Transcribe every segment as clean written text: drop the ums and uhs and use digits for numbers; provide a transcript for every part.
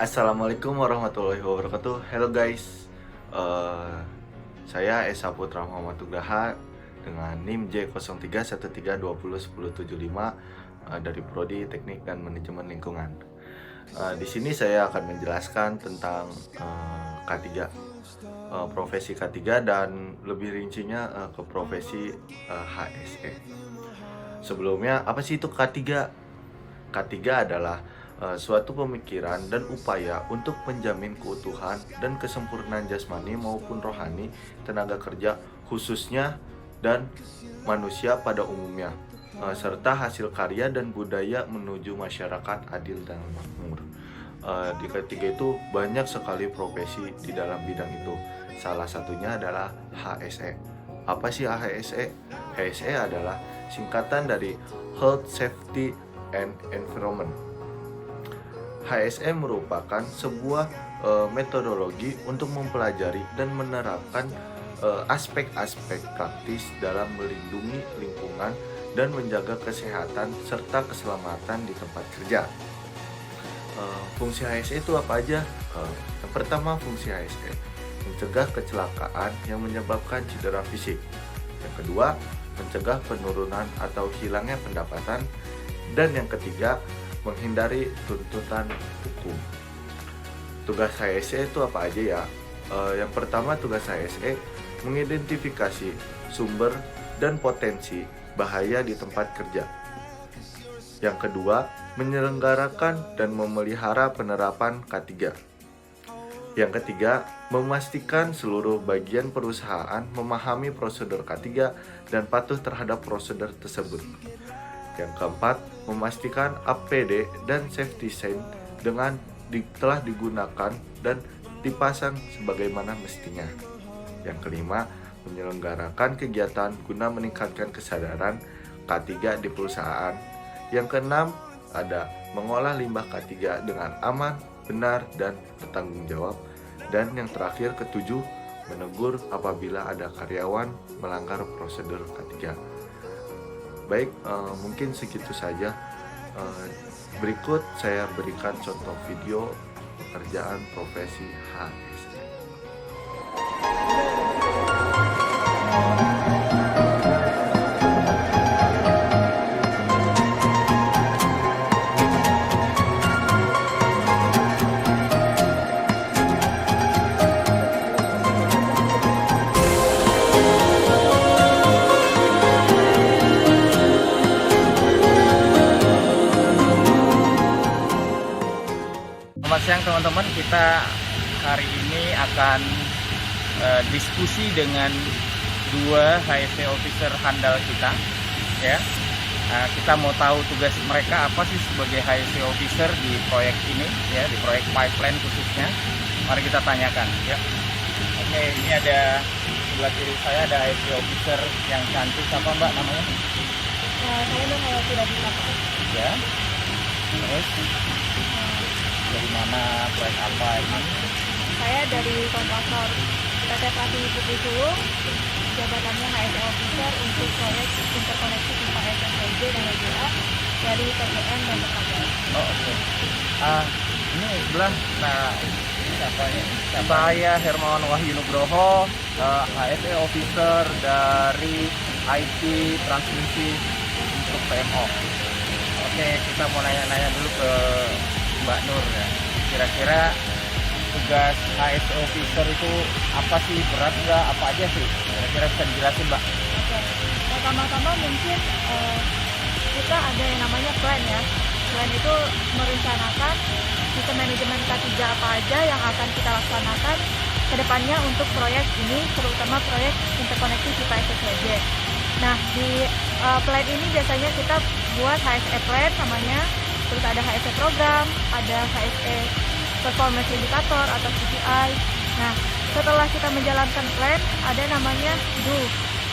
Assalamualaikum warahmatullahi wabarakatuh. Hello guys, Eh, saya Esa Putra Muhammad Tugraha dengan NIM J0313201075 dari Prodi Teknik dan Manajemen Lingkungan. Di sini saya akan menjelaskan tentang K3, profesi K3 dan lebih rincinya ke profesi HSE. Sebelumnya, apa sih itu K3? K3 adalah suatu pemikiran dan upaya untuk menjamin keutuhan dan kesempurnaan jasmani maupun rohani tenaga kerja khususnya dan manusia pada umumnya, serta hasil karya dan budaya menuju masyarakat adil dan makmur. Di ketiga itu banyak sekali profesi di dalam bidang itu. Salah satunya adalah HSE. Apa sih HSE? HSE adalah singkatan dari Health, Safety, and Environment. HSE merupakan sebuah metodologi untuk mempelajari dan menerapkan aspek-aspek praktis dalam melindungi lingkungan dan menjaga kesehatan serta keselamatan di tempat kerja. Fungsi HSE itu apa aja? Yang pertama, fungsi HSE mencegah kecelakaan yang menyebabkan cedera fisik. Yang kedua, mencegah penurunan atau hilangnya pendapatan. Dan yang ketiga, menghindari tuntutan hukum. Tugas HSE itu apa aja ya? Yang pertama, tugas HSE mengidentifikasi sumber dan potensi bahaya di tempat kerja. Yang kedua, menyelenggarakan dan memelihara penerapan K3. Yang ketiga, memastikan seluruh bagian perusahaan memahami prosedur K3 dan patuh terhadap prosedur tersebut. Yang keempat, memastikan APD dan safety sign telah digunakan dan dipasang sebagaimana mestinya. Yang kelima, menyelenggarakan kegiatan guna meningkatkan kesadaran K3 di perusahaan. Yang keenam, ada mengolah limbah K3 dengan aman, benar, dan bertanggung jawab. Dan yang terakhir, ketujuh, menegur apabila ada karyawan melanggar prosedur K3. Baik, mungkin segitu saja. Berikut saya berikan contoh video pekerjaan profesi HSE. Selamat siang teman-teman, kita hari ini akan diskusi dengan dua HSE officer handal kita, ya. Kita mau tahu tugas mereka apa sih sebagai HSE officer di proyek ini, ya, di proyek pipeline khususnya. Mari kita tanyakan, ya. Oke, ini ada sebelah kiri saya ada HSE officer yang cantik, apa Mbak namanya? Saya Nur Hayati Radita. Ya. Terus dari mana, proyek apa ini? Saya dari kontraktor PT Pati Putri Sulung, jabatannya HSE Officer untuk proyek interkoneksi pipa SMPJ dan WGA dari PGN dan Pertamina. Oh, oke. Ini sebelah, nah siapa ya? Saya Hermawan Wahyu Nugroho, HSE Officer dari IT Transmisi untuk PMO. Oke, kita mau nanya-nanya dulu ke Mbak Nur, ya. Kira-kira tugas HSE Officer itu apa sih? Berat nggak? Apa aja sih? Kira-kira bisa dijelasin, Mbak? Oke, pertama-tama mungkin kita ada yang namanya plan ya. Plan itu merencanakan sistem manajemen K3 apa aja yang akan kita laksanakan ke depannya untuk proyek ini, terutama proyek interkoneksi pipa SSWJ. Nah, di plan ini biasanya kita buat HSE plan namanya, terus ada HSE program, ada HSE performance indicator atau KPI. Nah, setelah kita menjalankan plan, ada namanya do.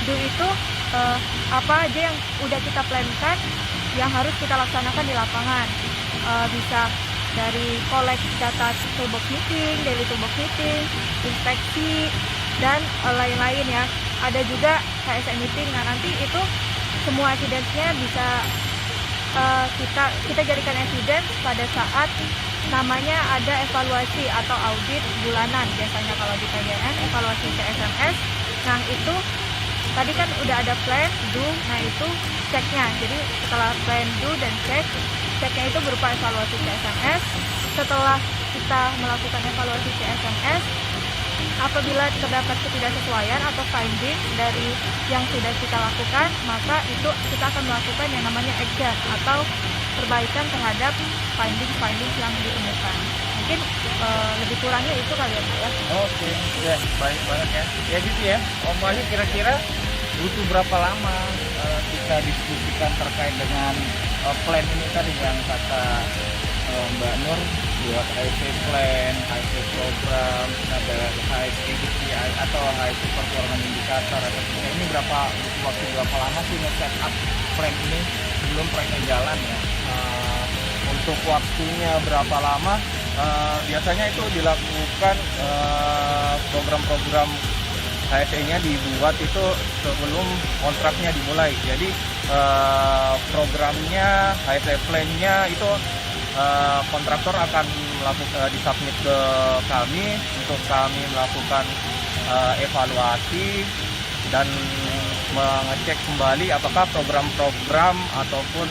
Do itu apa aja yang udah kita plankan yang harus kita laksanakan di lapangan. Bisa dari collect data toolbox meeting, daily toolbox meeting, inspeksi, dan lain-lain ya. Ada juga HSE meeting. Nah, nanti itu semua evidence-nya bisa kita jadikan evidence pada saat namanya ada evaluasi atau audit bulanan biasanya kalau di PGN, evaluasi CSMS. Nah itu tadi kan udah ada plan, do, nah itu ceknya. Jadi setelah plan, do, dan ceknya itu berupa evaluasi CSMS. Setelah kita melakukan evaluasi CSMS, apabila terdapat ketidaksesuaian atau finding dari yang sudah kita lakukan, maka itu kita akan melakukan yang namanya action atau perbaikan terhadap finding yang ditemukan. Mungkin lebih kurangnya itu kali ya Pak ya. Oke, ya baik banget ya. Ya gitu ya. Om Wahyu kira-kira butuh berapa lama kita diskusikan terkait dengan plan ini tadi yang kata Mbak Nur buat HIC plan, HIC program, ada HIC KPI atau HIC performance indicator atau ini butuh waktu berapa lama sih nge-set up plan ini sebelum proyeknya jalan ya? Untuk waktunya berapa lama? Biasanya itu dilakukan program-program HSE-nya dibuat itu sebelum kontraknya dimulai. Jadi programnya, HSE plan-nya itu kontraktor akan melakukan disubmit ke kami untuk kami melakukan evaluasi dan mengecek kembali apakah program-program ataupun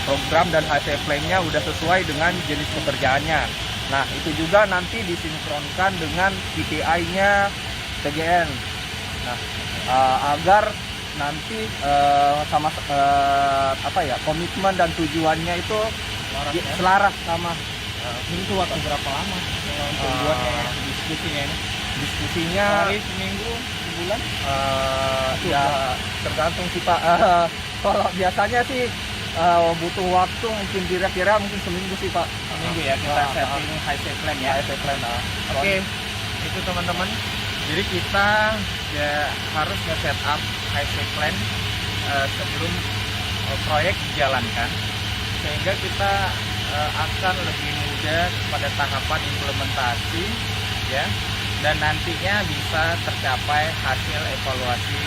program dan HSE plan-nya udah sesuai dengan jenis pekerjaannya. Nah, itu juga nanti disinkronkan dengan KPI-nya PGN. Nah, agar nanti komitmen dan tujuannya itu selaras sama. Ini tuh waktu berapa lama untuk buatnya diskusinya ini? Diskusinya hari, seminggu, sebulan? Ya tergantung sih Pak. Kalau biasanya sih butuh waktu mungkin kira-kira seminggu sih Pak. Seminggu ya kita setting HIC plan ya. HIC plan. Oke, itu teman-teman. Jadi kita ya harus nge-set up HIC plan sebelum proyek dijalankan, sehingga kita akan lebih mudah pada tahapan implementasi ya, dan nantinya bisa tercapai hasil evaluasi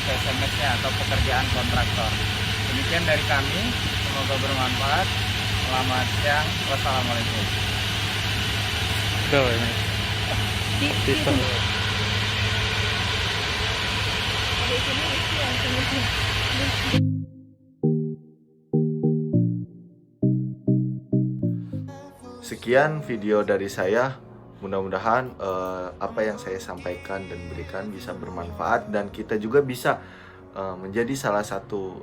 CSMS-nya atau pekerjaan kontraktor. Demikian dari kami, semoga bermanfaat. Selamat siang, wassalamualaikum. Sekian video dari saya. Mudah-mudahan apa yang saya sampaikan dan berikan bisa bermanfaat dan kita juga bisa menjadi salah satu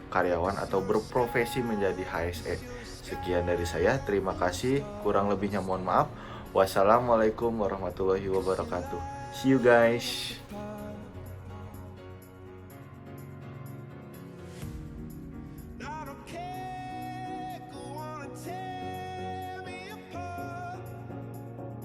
karyawan atau berprofesi menjadi HSE. Sekian dari saya, terima kasih. Kurang lebihnya mohon maaf. Wassalamualaikum warahmatullahi wabarakatuh. See you guys.